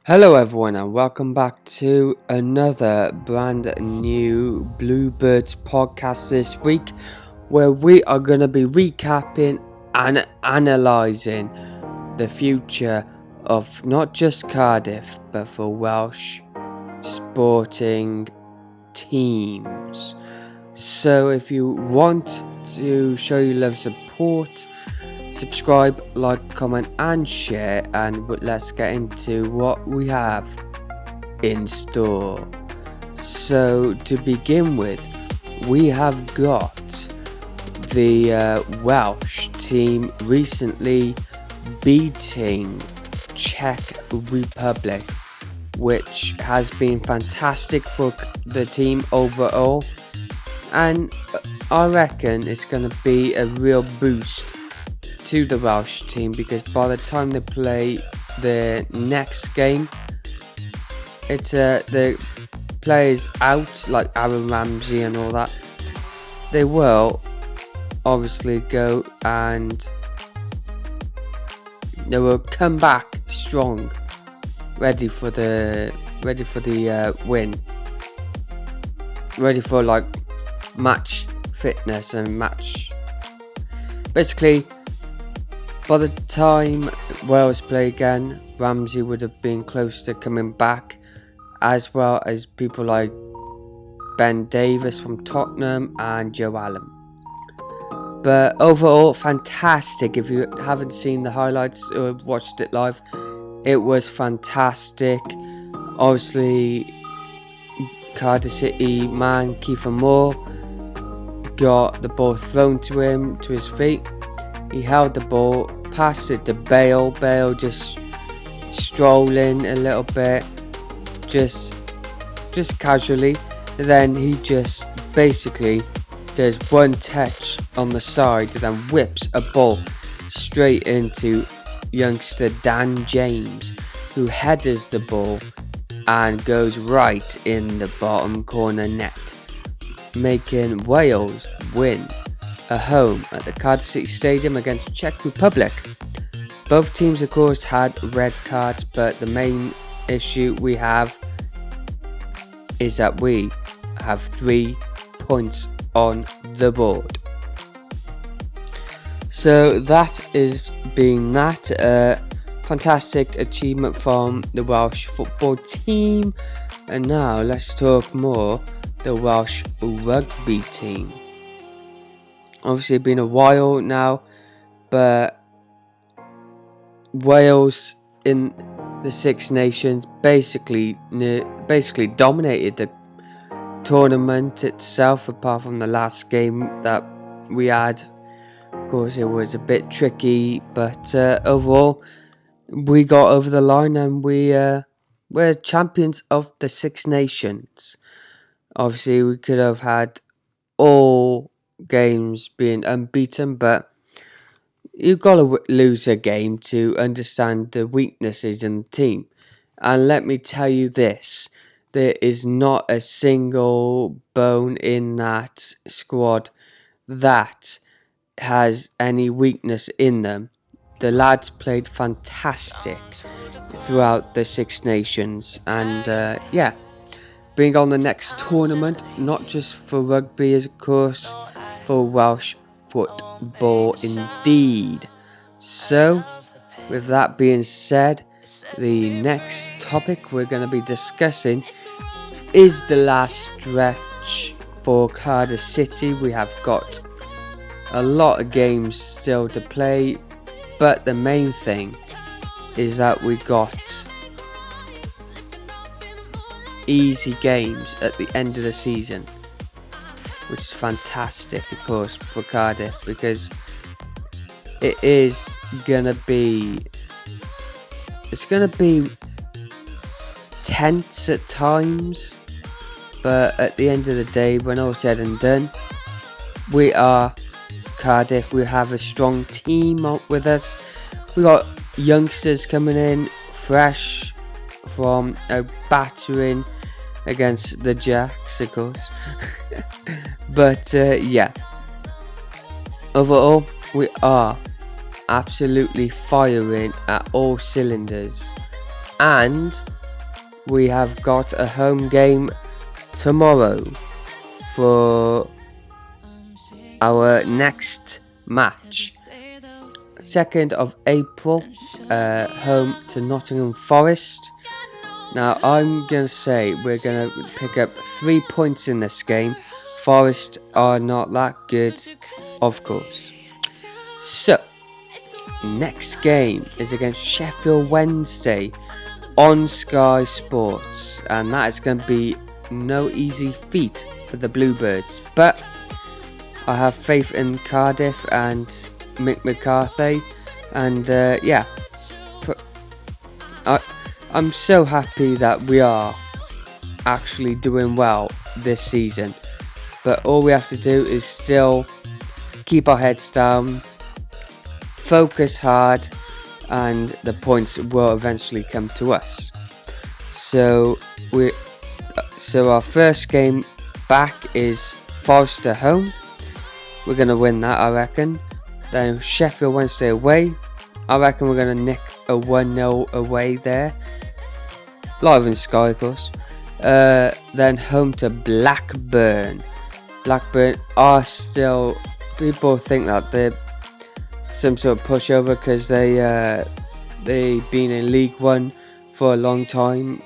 Hello everyone and welcome back to another brand new Bluebirds podcast this week, where we are going to be recapping and analysing the future of not just Cardiff but for Welsh sporting teams. So if you want to show your love support, subscribe, like, comment and share, and let's get into what we have in store. So to begin with, we have got the Welsh team recently beating Czech Republic, which has been fantastic for the team overall, and I reckon it's going to be a real boost to the Welsh team, because by the time they play the next game, it's the players out like Aaron Ramsey and all that, they will obviously go and they will come back strong, ready for the win, ready for like match fitness and match. Basically, by the time Wales play again, Ramsey would have been close to coming back, as well as people like Ben Davies from Tottenham and Joe Allen. But overall, fantastic. If you haven't seen the highlights or watched it live, it was fantastic. Obviously, Cardiff City man Kiefer Moore got the ball thrown to him, to his feet. He held the ball, passed it to Bale. Bale just strolling a little bit, just casually. Then he just basically does one touch on the side, then whips a ball straight into youngster Dan James, who headers the ball and goes right in the bottom corner net, making Wales win at home at the Cardiff City Stadium against Czech Republic. Both teams, of course, had red cards, but the main issue we have is that we have 3 points on the board. So that is being that fantastic achievement from the Welsh football team. And now let's talk more the Welsh rugby team. Obviously, it's been a while now, but Wales in the Six Nations basically dominated the tournament itself, apart from the last game that we had. Of course, it was a bit tricky, but overall, we got over the line and we're champions of the Six Nations. Obviously, we could have had all games being unbeaten, but you've got to lose a game to understand the weaknesses in the team. And let me tell you this, there is not a single bone in that squad that has any weakness in them. The lads played fantastic throughout the Six Nations, and bring on the next tournament, not just for rugby, of course, for Welsh football indeed. So, with that being said, the next topic we're going to be discussing is the last stretch for Cardiff City. We have got a lot of games still to play, but the main thing is that we got easy games at the end of the season, which is fantastic, of course, for Cardiff, because it is gonna be tense at times, but at the end of the day, when all said and done, we are Cardiff. We have a strong team with us. We got youngsters coming in fresh from a battering against the Jacks, of course. But overall, we are absolutely firing at all cylinders. And we have got a home game tomorrow for our next match. 2nd of April, home to Nottingham Forest. Now I'm going to say we're going to pick up 3 points in this game. Forest are not that good, of course. So, next game is against Sheffield Wednesday on Sky Sports. And that is going to be no easy feat for the Bluebirds. But I have faith in Cardiff and Mick McCarthy. And yeah, I'm so happy that we are actually doing well this season. But all we have to do is still keep our heads down, focus hard, and the points will eventually come to us. So our first game back is Forest at home. We're going to win that, I reckon. Then Sheffield Wednesday away. I reckon we're going to nick a 1-0 away there. Live in Sky, of course. Then home to Blackburn. Blackburn are still... People think that they're some sort of pushover because they've been in League One for a long time.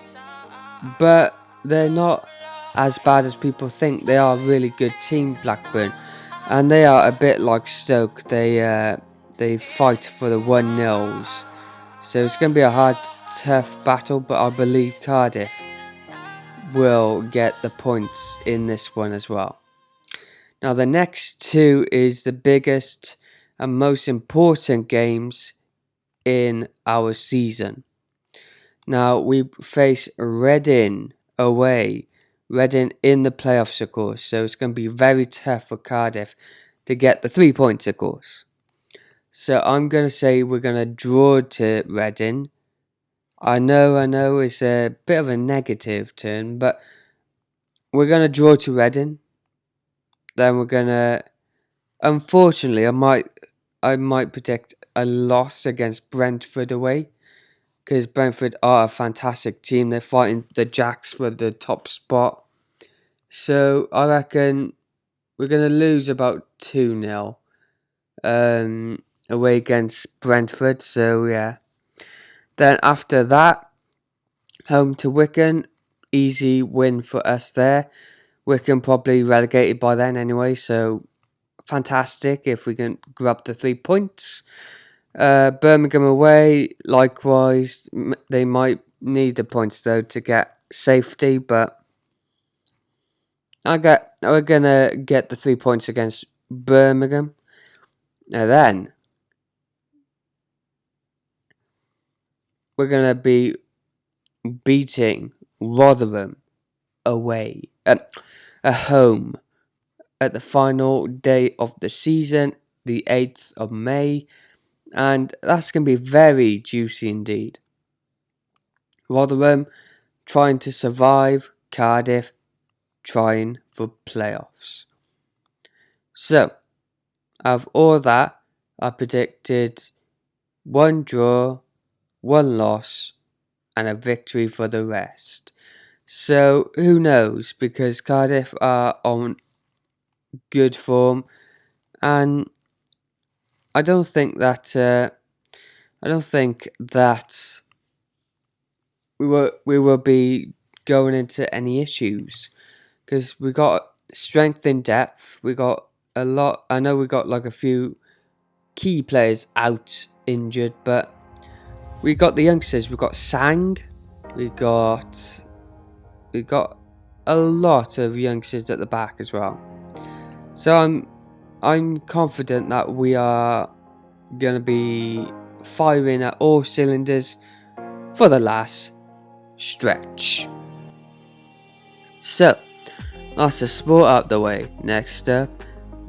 But they're not as bad as people think. They are a really good team, Blackburn. And they are a bit like Stoke. They fight for the 1-0s. So it's going to be a hard, tough battle. But I believe Cardiff will get the points in this one as well. Now the next two is the biggest and most important games in our season. Now we face ReaN away. ReaN in the playoffs, of course. So it's going to be very tough for Cardiff to get the 3 points, of course. So I'm going to say we're going to draw to ReaN. I know it's a bit of a negative turn, but we're going to draw to ReaN. Then we're going to... Unfortunately, I might predict a loss against Brentford away. Because Brentford are a fantastic team. They're fighting the Jacks for the top spot. So I reckon we're going to lose about 2-0 away against Brentford. So yeah. Then after that, home to Wycombe. Easy win for us there. Wycombe probably relegated by then anyway. So fantastic if we can grab the 3 points. Birmingham away, likewise, they might need the points though to get safety, but we're gonna get the 3 points against Birmingham. Now then, we're gonna be beating Rotherham away, at home, at the final day of the season, the 8th of May. And that's going to be very juicy indeed. Rotherham trying to survive. Cardiff trying for playoffs. So, out of all that, I predicted 1 draw, 1 loss, and a victory for the rest. So, who knows? Because Cardiff are on good form. And I don't think that we will be going into any issues because we got strength in depth. We got a lot. I know we got like a few key players out injured, but we got the youngsters. We got Sang. We got a lot of youngsters at the back as well. So I'm confident that we are going to be firing at all cylinders for the last stretch. So, that's the sport out the way. Next up,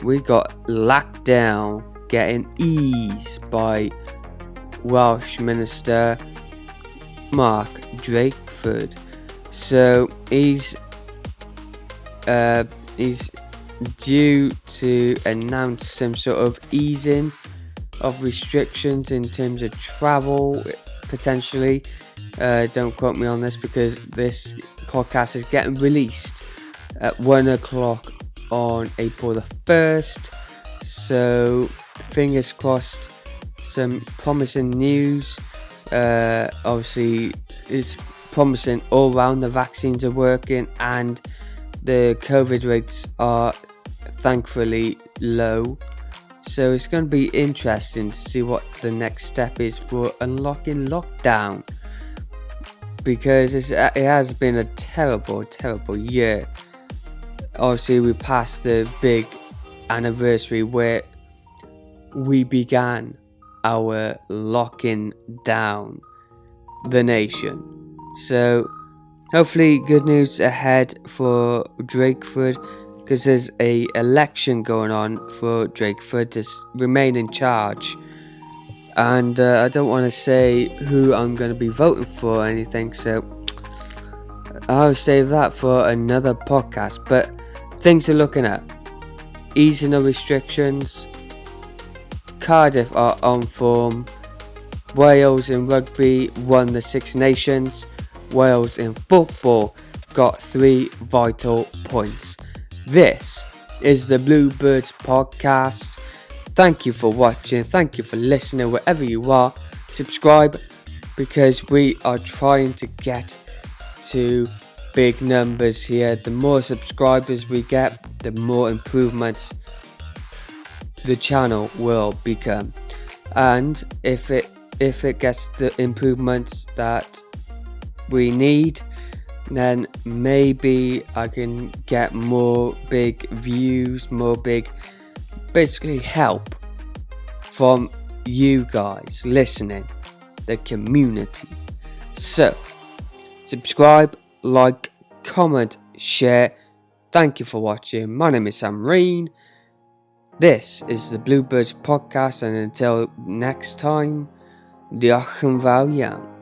we got Lockdown getting eased by Welsh Minister Mark Drakeford. So, he's due to announce some sort of easing of restrictions in terms of travel, potentially, Don't quote me on this, because this podcast is getting released at 1 o'clock on April the 1st. So fingers crossed, some promising news. Obviously, it's promising all round. The vaccines are working and the COVID rates are thankfully low. So it's going to be interesting to see what the next step is for unlocking lockdown, because it has been a terrible year. Obviously, we passed the big anniversary where we began our locking down the nation. So hopefully good news ahead for Drakeford, because there's a election going on for Drakeford to remain in charge, and I don't want to say who I'm going to be voting for or anything, so I'll save that for another podcast. But things are looking up: easing of restrictions, Cardiff are on form, Wales in rugby won the Six Nations, Wales in football got 3 vital points. This is the Bluebirds podcast. Thank you for watching, thank you for listening wherever you are. Subscribe, because we are trying to get to big numbers here. The more subscribers we get, the more improvements the channel will become, and if it gets the improvements that we need, then maybe I can get more big views, more big, basically help from you guys listening, the community. So subscribe, like, comment, share. Thank you for watching. My name is ReaN. This is the Bluebirds podcast, and until next time, diolch yn fawr iawn.